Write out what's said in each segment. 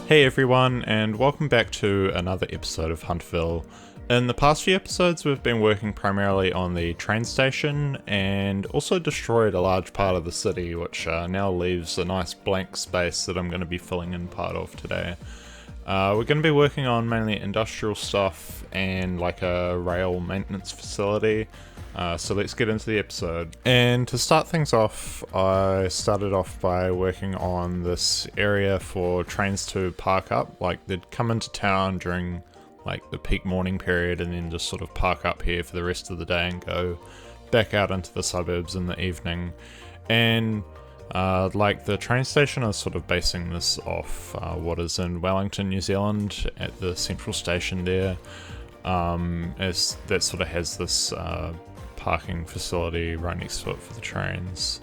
Hey everyone, and welcome back to another episode of Hunterville. In the past few episodes, we've been working primarily on the train station and also destroyed a large part of the city, which now leaves a nice blank space that I'm going to be filling in part of today. We're going to be working on mainly industrial stuff and like a rail maintenance facility. So let's get into the episode. And to start things off, I started off by working on this area for trains to park up. Like they'd come into town during like the peak morning period and then just sort of park up here for the rest of the day and go back out into the suburbs in the evening. And like the train station is sort of basing this off what is in Wellington, New Zealand at the central station there. As that sort of has this parking facility right next to it for the trains.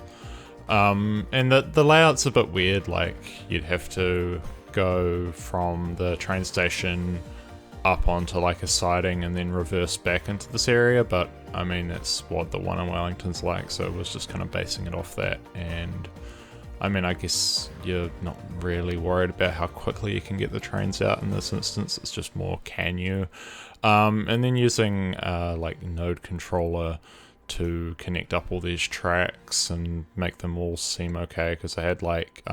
And the layout's a bit weird, like you'd have to go from the train station up onto like a siding and then reverse back into this area, but I mean that's what the one in Wellington's like, so it was just kind of basing it off that. And I mean, I guess you're not really worried about how quickly you can get the trains out in this instance, it's just more can you. And then using like node controller to connect up all these tracks and make them all seem okay, because I had like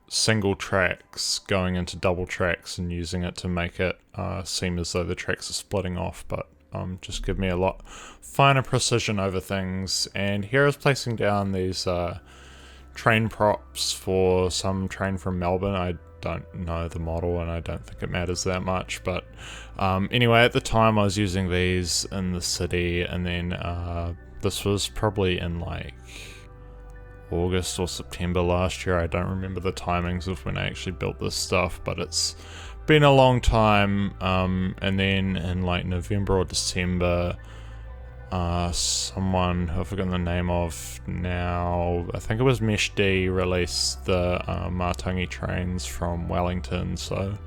single tracks going into double tracks and using it to make it seem as though the tracks are splitting off, but just give me a lot finer precision over things. And here I was placing down these train props for some train from Melbourne. I don't know the model and I don't think it matters that much, but anyway, at the time I was using these in the city, and then this was probably in like August or September last year. I don't remember the timings of when I actually built this stuff, but it's been a long time. And then in like November or December, someone who I've forgotten the name of now, I think it was Mesh D, released the Matangi trains from Wellington, so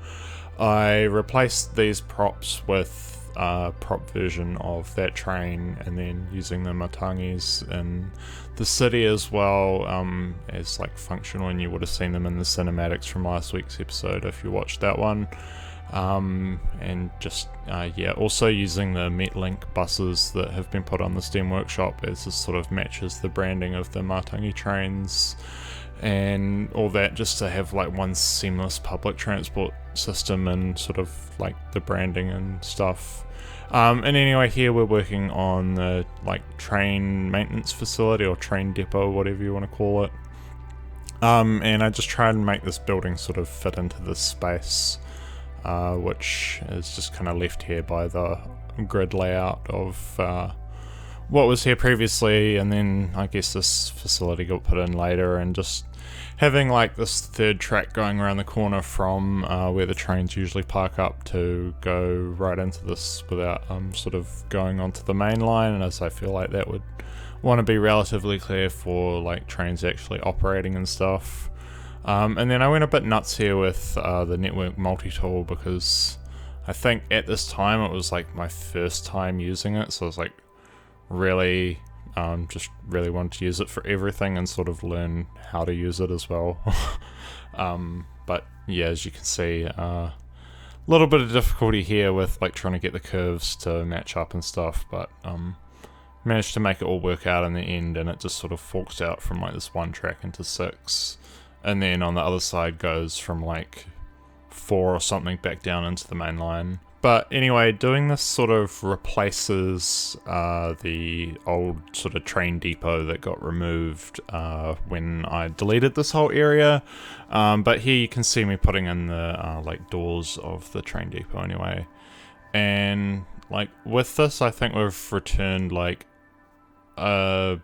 I replaced these props with a prop version of that train, and then using the Matangis in the city as well as like functional, and you would have seen them in the cinematics from last week's episode if you watched that one. And just also using the Metlink buses that have been put on the STEM workshop, as this sort of matches the branding of the Matangi trains and all that, just to have like one seamless public transport system and sort of like the branding and stuff. And anyway, here we're working on the like train maintenance facility or train depot, whatever you want to call it. And I just try and make this building sort of fit into this space, which is just kind of left here by the grid layout of what was here previously, and then I guess this facility got put in later, and just having like this third track going around the corner from where the trains usually park up to go right into this without sort of going onto the main line, and as I feel like that would want to be relatively clear for like trains actually operating and stuff. And then I went a bit nuts here with the network multi-tool, because I think at this time it was like my first time using it, so I was like really just really wanted to use it for everything and sort of learn how to use it as well. But yeah, as you can see, a little bit of difficulty here with like trying to get the curves to match up and stuff, but managed to make it all work out in the end, and it just sort of forks out from like this one track into 6. And then on the other side goes from like 4 or something back down into the main line. But anyway, doing this sort of replaces the old sort of train depot that got removed when I deleted this whole area. But here you can see me putting in the like doors of the train depot anyway. And like with this, I think we've returned like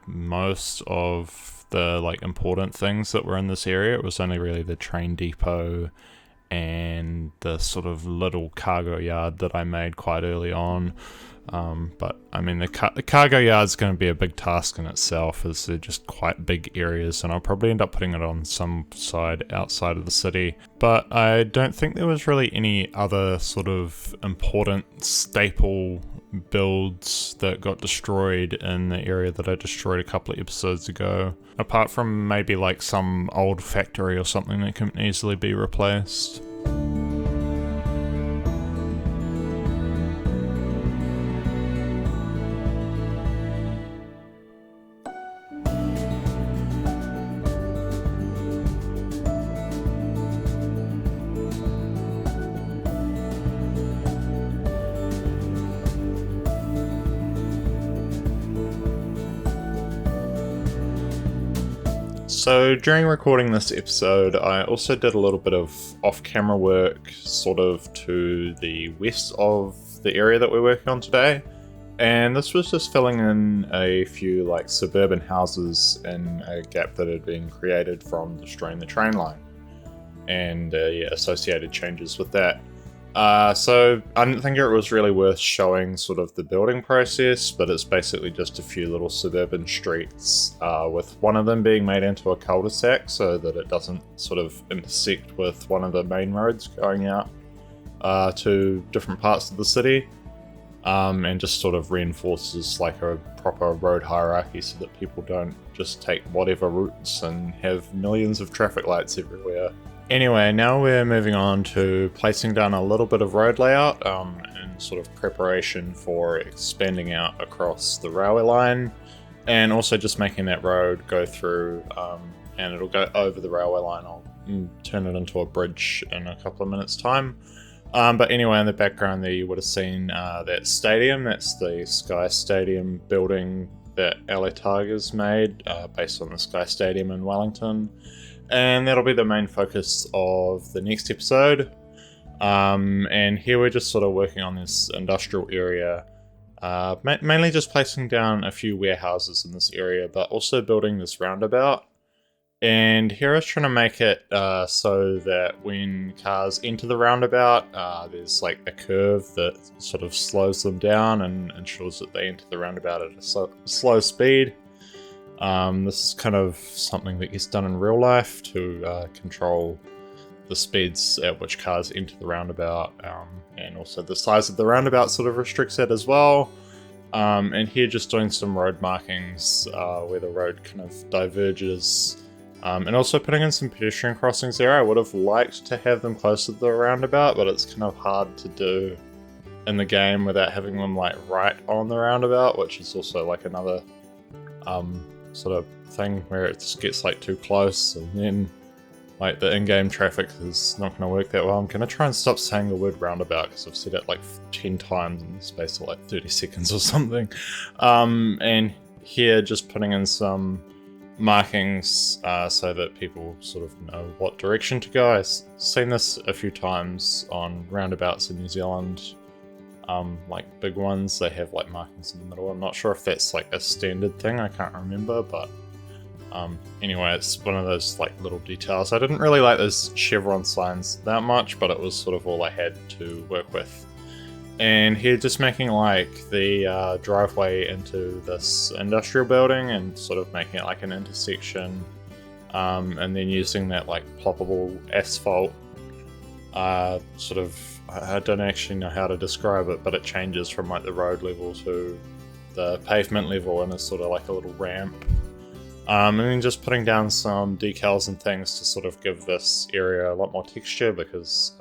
most of the like important things that were in this area. It was only really the train depot and the sort of little cargo yard that I made quite early on. But I mean, the cargo yard's going to be a big task in itself, as they're just quite big areas, and I'll probably end up putting it on some side outside of the city. But I don't think there was really any other sort of important staple builds that got destroyed in the area that I destroyed a couple of episodes ago, apart from maybe like some old factory or something that can easily be replaced. So during recording this episode, I also did a little bit of off-camera work sort of to the west of the area that we're working on today. And this was just filling in a few like suburban houses in a gap that had been created from destroying the train line. And associated changes with that. So I didn't think it was really worth showing sort of the building process, but it's basically just a few little suburban streets, with one of them being made into a cul-de-sac so that it doesn't sort of intersect with one of the main roads going out to different parts of the city, and just sort of reinforces like a proper road hierarchy so that people don't just take whatever routes and have millions of traffic lights everywhere. Anyway, now we're moving on to placing down a little bit of road layout in sort of preparation for expanding out across the railway line, and also just making that road go through, and it'll go over the railway line. I'll turn it into a bridge in a couple of minutes time. But anyway, in the background there you would have seen that stadium. That's the Sky Stadium building that LA Tigers made based on the Sky Stadium in Wellington. And that'll be the main focus of the next episode. And here we're just sort of working on this industrial area, mainly just placing down a few warehouses in this area, but also building this roundabout. And here I was trying to make it so that when cars enter the roundabout, there's like a curve that sort of slows them down and ensures that they enter the roundabout at a slow speed. This is kind of something that gets done in real life to control the speeds at which cars enter the roundabout, and also the size of the roundabout sort of restricts that as well. And here just doing some road markings where the road kind of diverges, and also putting in some pedestrian crossings there. I would have liked to have them closer to the roundabout, but it's kind of hard to do in the game without having them like right on the roundabout, which is also like another sort of thing where it just gets like too close, and then like the in-game traffic is not going to work that well. I'm going to try and stop saying the word roundabout because I've said it like 10 times in the space of like 30 seconds or something. And here just putting in some markings so that people sort of know what direction to go. I've seen this a few times on roundabouts in New Zealand. Like big ones, they have like markings in the middle. I'm not sure if that's like a standard thing, I can't remember, but anyway, it's one of those like little details. I didn't really like those chevron signs that much, but it was sort of all I had to work with. And here just making like the driveway into this industrial building and sort of making it like an intersection, and then using that like ploppable asphalt sort of, I don't actually know how to describe it, but it changes from like the road level to the pavement level and is sort of like a little ramp. And then just putting down some decals and things to sort of give this area a lot more texture, because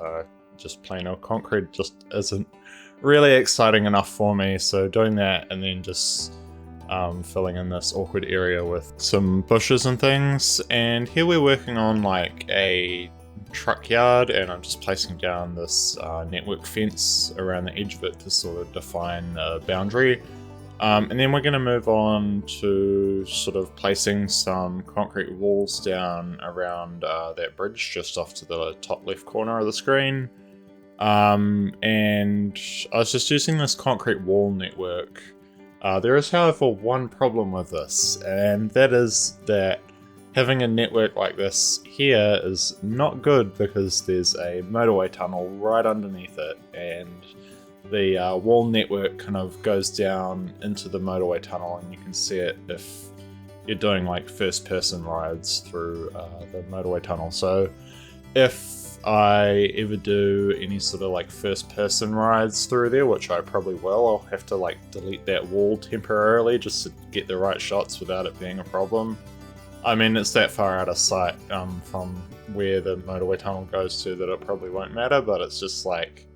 just plain old concrete just isn't really exciting enough for me. So doing that and then just filling in this awkward area with some bushes and things. And here we're working on like a truck yard, and I'm just placing down this network fence around the edge of it to sort of define the boundary. And then we're going to move on to sort of placing some concrete walls down around that bridge just off to the top left corner of the screen. And I was just using this concrete wall network. There is, however, one problem with this, and that is that having a network like this here is not good because there's a motorway tunnel right underneath it, and the wall network kind of goes down into the motorway tunnel, and you can see it if you're doing like first person rides through the motorway tunnel. So if I ever do any sort of like first person rides through there, which I probably will, I'll have to like delete that wall temporarily just to get the right shots without it being a problem. I mean, it's that far out of sight from where the motorway tunnel goes to that it probably won't matter, but it's just like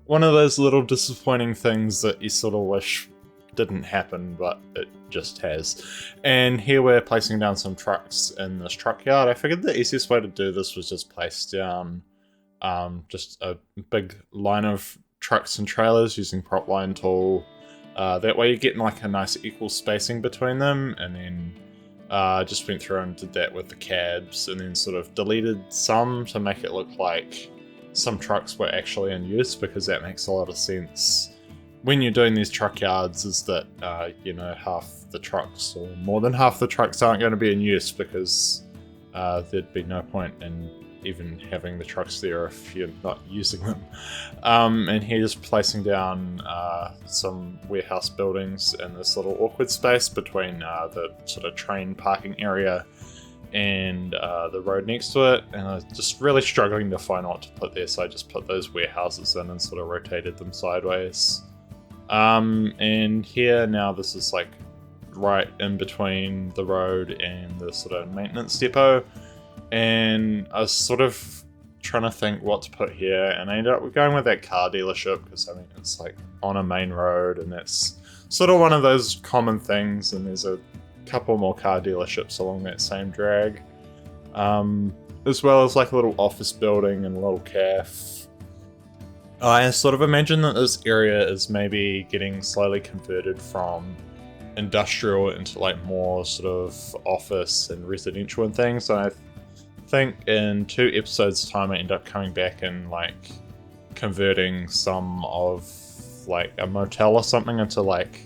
one of those little disappointing things that you sort of wish didn't happen, but it just has. And here we're placing down some trucks in this truck yard. I figured the easiest way to do this was just place down just a big line of trucks and trailers using prop line tool. That way you're getting like a nice equal spacing between them, and then just went through and did that with the cabs, and then sort of deleted some to make it look like some trucks were actually in use, because that makes a lot of sense when you're doing these truck yards, is that half the trucks or more than half the trucks aren't going to be in use, because there'd be no point in even having the trucks there if you're not using them. And here just placing down some warehouse buildings in this little awkward space between the sort of train parking area and the road next to it, and I was just really struggling to find what to put there, so I just put those warehouses in and sort of rotated them sideways. And here now this is like right in between the road and the sort of maintenance depot, and I was sort of trying to think what to put here, and I ended up going with that car dealership because I mean it's like on a main road, and that's sort of one of those common things, and there's a couple more car dealerships along that same drag, as well as like a little office building and a little cafe. I sort of imagine that this area is maybe getting slowly converted from industrial into like more sort of office and residential and things. And I think in 2 episodes time I end up coming back and like converting some of like a motel or something into like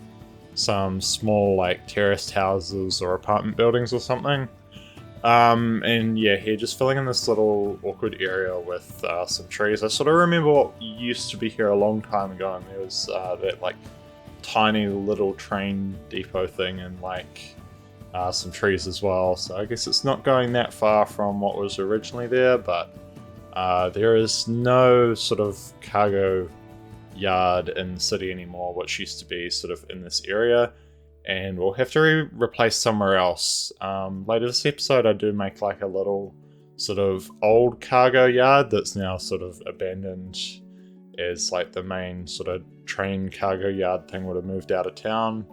some small like terraced houses or apartment buildings or something. And yeah, here just filling in this little awkward area with some trees. I sort of remember what used to be here a long time ago, and there was that like tiny little train depot thing and like some trees as well. So I guess it's not going that far from what was originally there, but there is no sort of cargo yard in the city anymore, which used to be sort of in this area, and we'll have to replace somewhere else. Later this episode I do make like a little sort of old cargo yard that's now sort of abandoned, as like the main sort of train cargo yard thing would have moved out of town,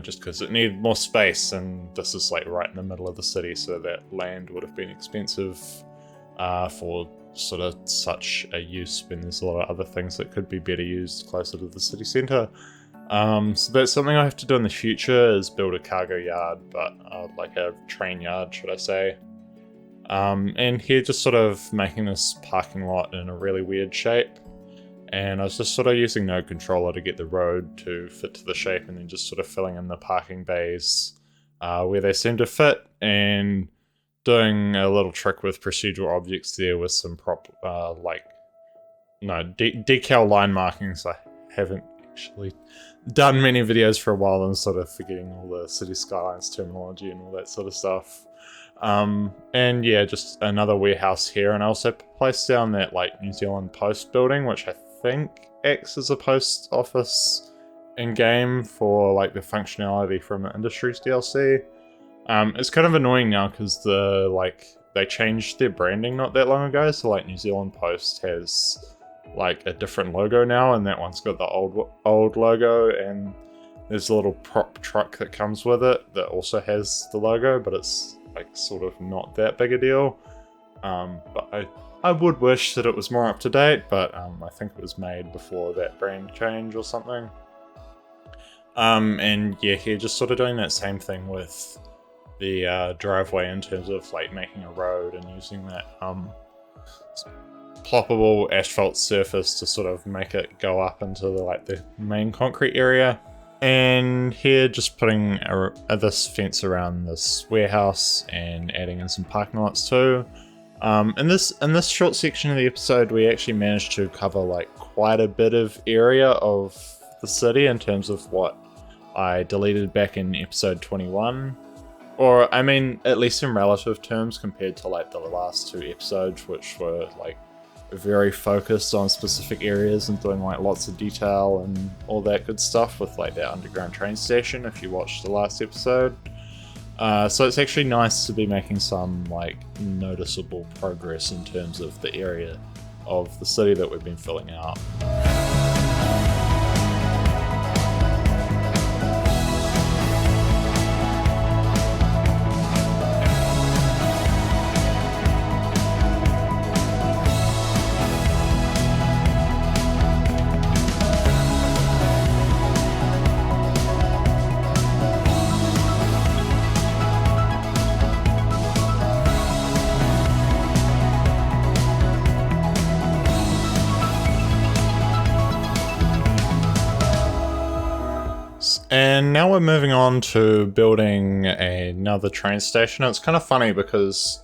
just because it needed more space, and this is like right in the middle of the city, so that land would have been expensive for sort of such a use when there's a lot of other things that could be better used closer to the city centre. So that's something I have to do in the future, is build a cargo yard, but like a train yard, should I say. And here just sort of making this parking lot in a really weird shape, and I was just sort of using node controller to get the road to fit to the shape, and then just sort of filling in the parking bays where they seem to fit, and doing a little trick with procedural objects there with some decal line markings. I haven't actually done many videos for a while and sort of forgetting all the City Skylines terminology and all that sort of stuff. And yeah, just another warehouse here, and I also placed down that like New Zealand Post building, which I think acts as a post office in game for like the functionality from the Industries DLC. It's kind of annoying now because they changed their branding not that long ago, so like New Zealand Post has like a different logo now, and that one's got the old logo, and there's a little prop truck that comes with it that also has the logo, but it's like sort of not that big a deal. But I would wish that it was more up to date, but I think it was made before that brand change or something. And yeah, here just sort of doing that same thing with the driveway in terms of like making a road and using that ploppable asphalt surface to sort of make it go up into the main concrete area. And here just putting this fence around this warehouse and adding in some parking lots too. In this short section of the episode we actually managed to cover like quite a bit of area of the city in terms of what I deleted back in episode 21. Or, I mean, at least in relative terms compared to like the last 2 episodes, which were like very focused on specific areas and doing like lots of detail and all that good stuff with like that underground train station if you watched the last episode. So it's actually nice to be making some like noticeable progress in terms of the area of the city that we've been filling out. And now we're moving on to building another train station. It's kind of funny because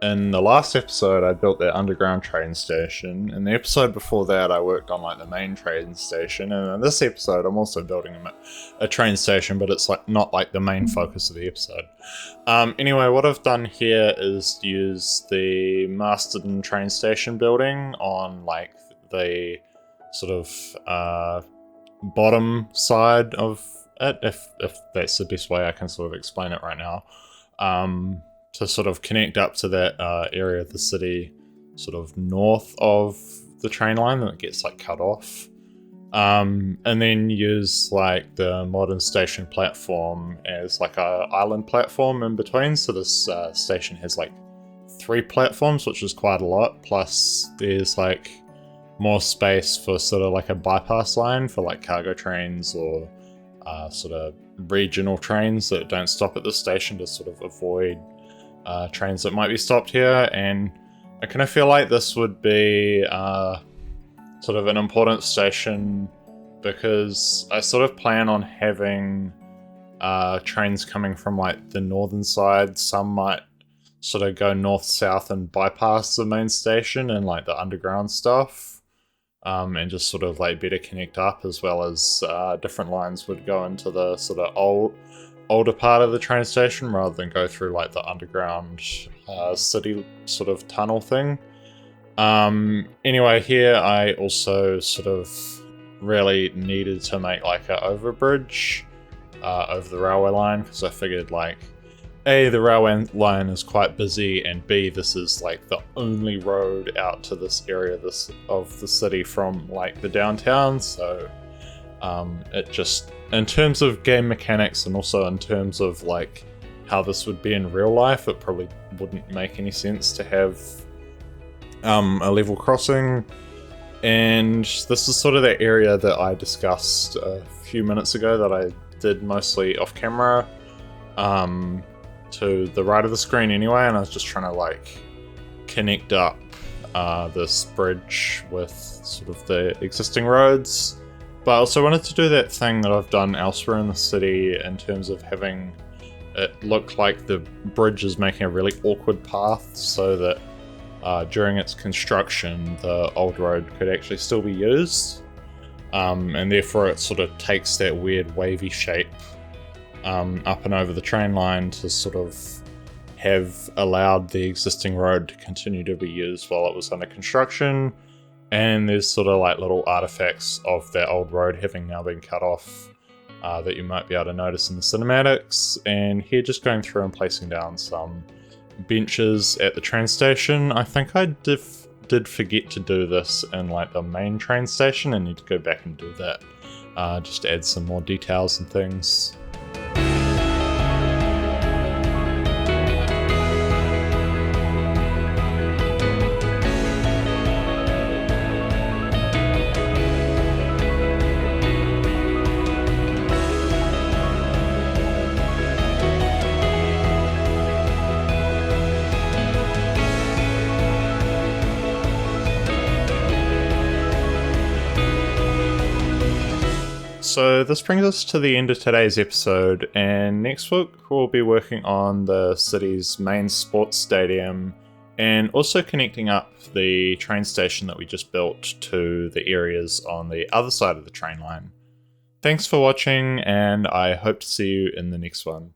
in the last episode I built that underground train station. In the episode before that I worked on like the main train station. And in this episode I'm also building a train station, but it's like not like the main focus of the episode. Anyway, what I've done here is use the Masterton train station building on like the sort of bottom side of it, if that's the best way I can sort of explain it right now, to sort of connect up to that area of the city sort of north of the train line that gets like cut off, and then use like the modern station platform as like a island platform in between. So this station has like 3 platforms, which is quite a lot, plus there's like more space for sort of like a bypass line for like cargo trains or sort of regional trains that don't stop at the station to sort of avoid trains that might be stopped here. And I kind of feel like this would be sort of an important station because I sort of plan on having trains coming from like the northern side. Some might sort of go north-south and bypass the main station and like the underground stuff. And just sort of like better connect up, as well as different lines would go into the sort of older part of the train station rather than go through like the underground city sort of tunnel thing. Anyway, here I also sort of really needed to make like an overbridge over the railway line, because I figured like A, the railway line is quite busy, and B, this is like the only road out to this area of the city from like the downtown. So it just, in terms of game mechanics and also in terms of like how this would be in real life, it probably wouldn't make any sense to have a level crossing. And this is sort of the area that I discussed a few minutes ago that I did mostly off camera. To the right of the screen anyway, and I was just trying to like connect up this bridge with sort of the existing roads, but I also wanted to do that thing that I've done elsewhere in the city in terms of having it look like the bridge is making a really awkward path, so that during its construction the old road could actually still be used, and therefore it sort of takes that weird wavy shape up and over the train line to sort of have allowed the existing road to continue to be used while it was under construction. And there's sort of like little artifacts of that old road having now been cut off that you might be able to notice in the cinematics. And here just going through and placing down some benches at the train station. I think I did forget to do this in like the main train station. I need to go back and do that just to add some more details and things. So this brings us to the end of today's episode, and next week we'll be working on the city's main sports stadium and also connecting up the train station that we just built to the areas on the other side of the train line. Thanks for watching, and I hope to see you in the next one.